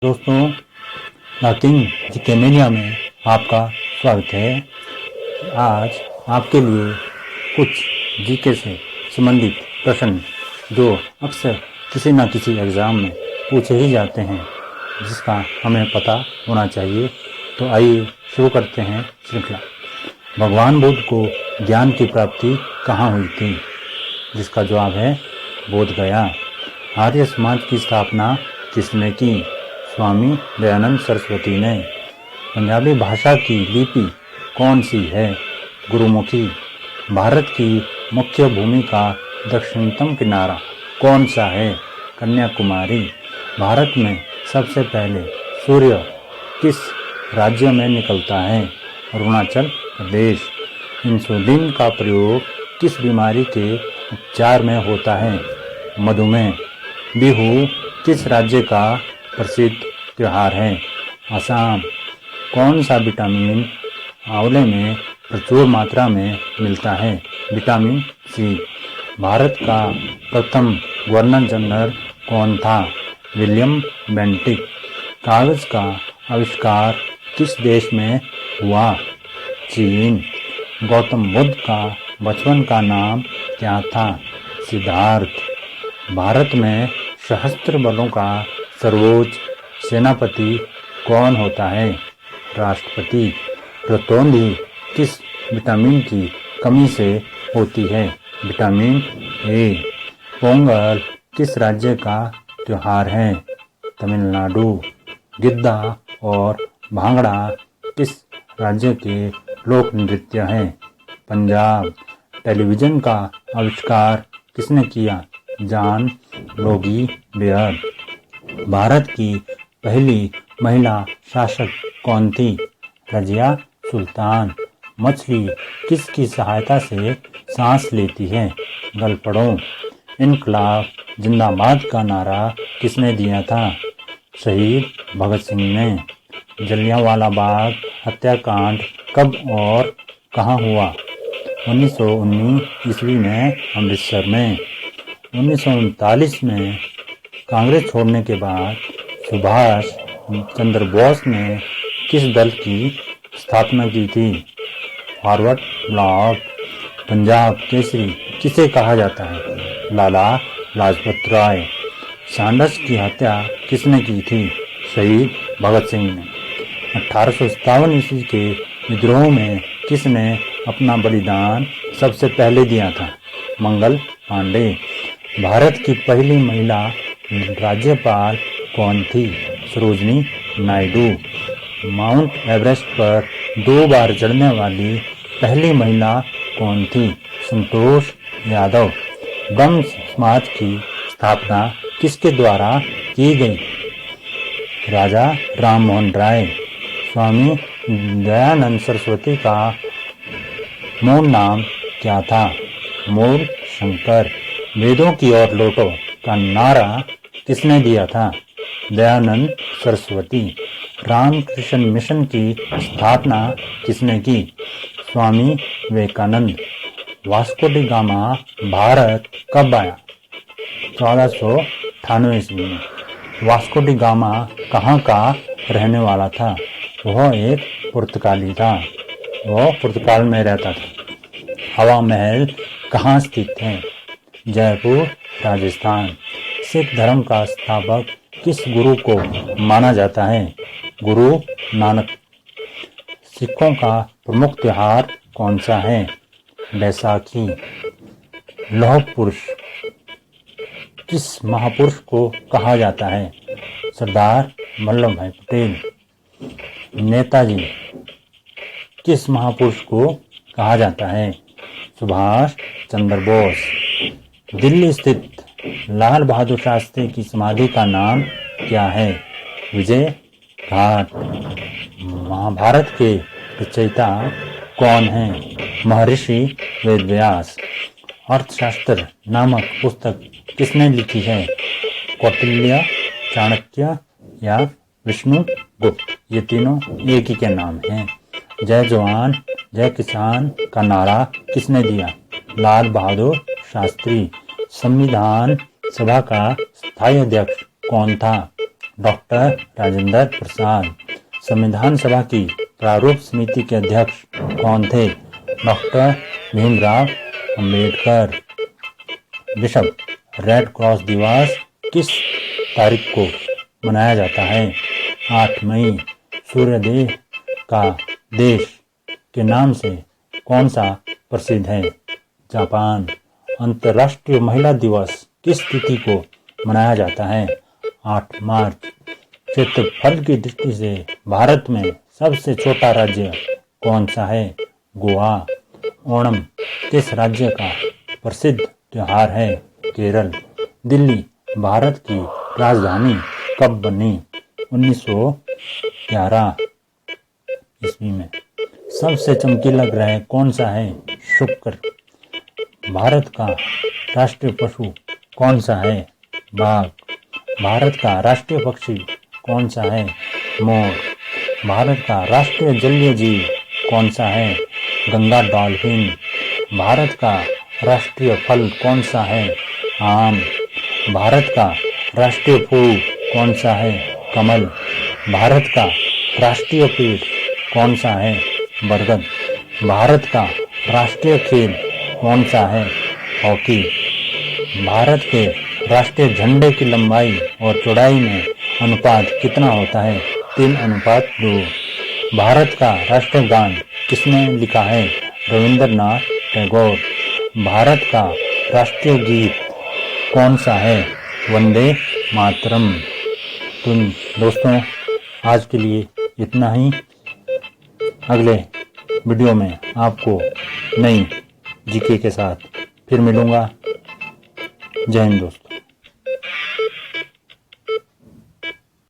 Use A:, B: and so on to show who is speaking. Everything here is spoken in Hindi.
A: दोस्तों, द किंग जीके मीडिया में आपका स्वागत है। आज आपके लिए कुछ जीके से संबंधित प्रश्न जो अक्सर किसी न किसी एग्ज़ाम में पूछे ही जाते हैं, जिसका हमें पता होना चाहिए। तो आइए शुरू करते हैं श्रृंखला। भगवान बुद्ध को ज्ञान की प्राप्ति कहाँ हुई थी? जिसका जवाब है बोध गया। आर्य समाज की स्थापना किसने की? स्वामी दयानंद सरस्वती ने। पंजाबी भाषा की लिपि कौन सी है? गुरुमुखी। भारत की मुख्य भूमि का दक्षिणतम किनारा कौन सा है? कन्याकुमारी। भारत में सबसे पहले सूर्य किस राज्य में निकलता है? अरुणाचल प्रदेश। इंसुलिन का प्रयोग किस बीमारी के उपचार में होता है? मधुमेह। बिहू किस राज्य का प्रसिद्ध त्योहार है? असम। कौन सा विटामिन आंवले में प्रचुर मात्रा में मिलता है? Vitamin C. भारत का प्रथम गवर्नर जनरल कौन था? William Bentinck. कागज का आविष्कार किस देश में हुआ? चीन। गौतम बुद्ध का बचपन का नाम क्या था? सिद्धार्थ। भारत में सशस्त्र बलों का सर्वोच्च सेनापति कौन होता है? राष्ट्रपति। रतौंधी किस विटामिन की कमी से होती है? Vitamin A. पोंगल किस राज्य का त्योहार है? तमिलनाडु। गिद्दा और भांगड़ा किस राज्य के लोक नृत्य हैं? पंजाब। टेलीविज़न का आविष्कार किसने किया? John Logie bear. भारत की पहली महिला शासक कौन थी? रजिया सुल्तान। मछली किसकी सहायता से सांस लेती है? गलफड़ों। इनकलाब जिंदाबाद का नारा किसने दिया था? शहीद भगत सिंह ने। जलियांवाला बाग हत्याकांड कब और कहाँ हुआ? 1919 ईस्वी में अमृतसर में। 1939 में कांग्रेस छोड़ने के बाद सुभाष चंद्र बोस ने किस दल की स्थापना की थी? Forward block. पंजाब केसरी किसे कहा जाता है? लाला लाजपत राय। सैंडर्स की हत्या किसने की थी? शहीद भगत सिंह ने। 1857 ईस्वी के विद्रोह में किसने अपना बलिदान सबसे पहले दिया था? मंगल पांडे। भारत की पहली महिला राज्यपाल कौन थी? सरोजनी नायडू। माउंट एवरेस्ट पर 2 बार चढ़ने वाली पहली महिला कौन थी? संतोष यादव। ब्रह्म समाज की स्थापना किसके द्वारा की गई? राजा राम मोहन राय। स्वामी दयानंद सरस्वती का मूल नाम क्या था? मूल शंकर। वेदों की ओर लौटो का नारा किसने दिया था? दयानंद सरस्वती। रामकृष्ण मिशन की स्थापना किसने की? Swami Vivekananda. Vasco da Gama Bharat कब आया? 1498 ईस्वी में। वास्को डी गामा कहाँ का रहने वाला था? वह एक पुर्तगाली था। वह पुर्तगाल में रहता था। हवा महल कहाँ स्थित है? जयपुर राजस्थान। सिख धर्म का स्थापक किस गुरु को माना जाता है? गुरु नानक। सिखों का प्रमुख त्योहार कौन सा है? बैसाखी। लौह पुरुष किस महापुरुष को कहा जाता है? सरदार वल्लभ भाई पटेल। नेताजी किस महापुरुष को कहा जाता है? सुभाष चंद्र बोस। दिल्ली स्थित लाल बहादुर शास्त्री की समाधि का नाम क्या है? विजय घाट। महाभारत के रचयिता कौन हैं? महर्षि वेदव्यास। अर्थशास्त्र नामक पुस्तक किसने लिखी है? कौटिल्य, चाणक्य या विष्णुगुप्त। ये तीनों एक ही के नाम हैं। जय जवान जय किसान का नारा किसने दिया? लाल बहादुर शास्त्री। संविधान सभा का स्थायी अध्यक्ष कौन था? डॉक्टर राजेंद्र प्रसाद। संविधान सभा की प्रारूप समिति के अध्यक्ष कौन थे? डॉक्टर भीमराव अंबेडकर। विश्व रेड क्रॉस दिवस किस तारीख को मनाया जाता है? 8 मई। सूर्यदेव का देश के नाम से कौन सा प्रसिद्ध है? जापान। अंतर्राष्ट्रीय महिला दिवस किस तिथि को मनाया जाता है? 8 मार्च। क्षेत्रफल की दृष्टि से भारत में सबसे छोटा राज्य कौन सा है? गोवा। ओणम किस राज्य का प्रसिद्ध त्योहार है? केरल। दिल्ली भारत की राजधानी कब बनी? 1911 ईस्वी में। सबसे चमकीला ग्रह कौन सा है? शुक्र। भारत का राष्ट्रीय पशु कौन सा है? बाघ। भारत का राष्ट्रीय पक्षी कौन सा है? मोर। भारत का राष्ट्रीय जलीय जीव कौन सा है? गंगा डॉल्फिन। भारत का राष्ट्रीय फल कौन सा है? आम। भारत का राष्ट्रीय फूल कौन सा है? कमल। भारत का राष्ट्रीय पेड़ कौन सा है? बरगद। भारत का राष्ट्रीय खेल कौन सा है? हॉकी। भारत के राष्ट्रीय झंडे की लंबाई और चौड़ाई में अनुपात कितना होता है? 3:2। भारत का राष्ट्रीय गान किसने लिखा है? रविंद्रनाथ टैगोर। भारत का राष्ट्रीय गीत कौन सा है? वंदे मातरम। तो दोस्तों, आज के लिए इतना ही। अगले वीडियो में आपको नई जीके के साथ फिर मिलूंगा। जय हिंद दोस्तों।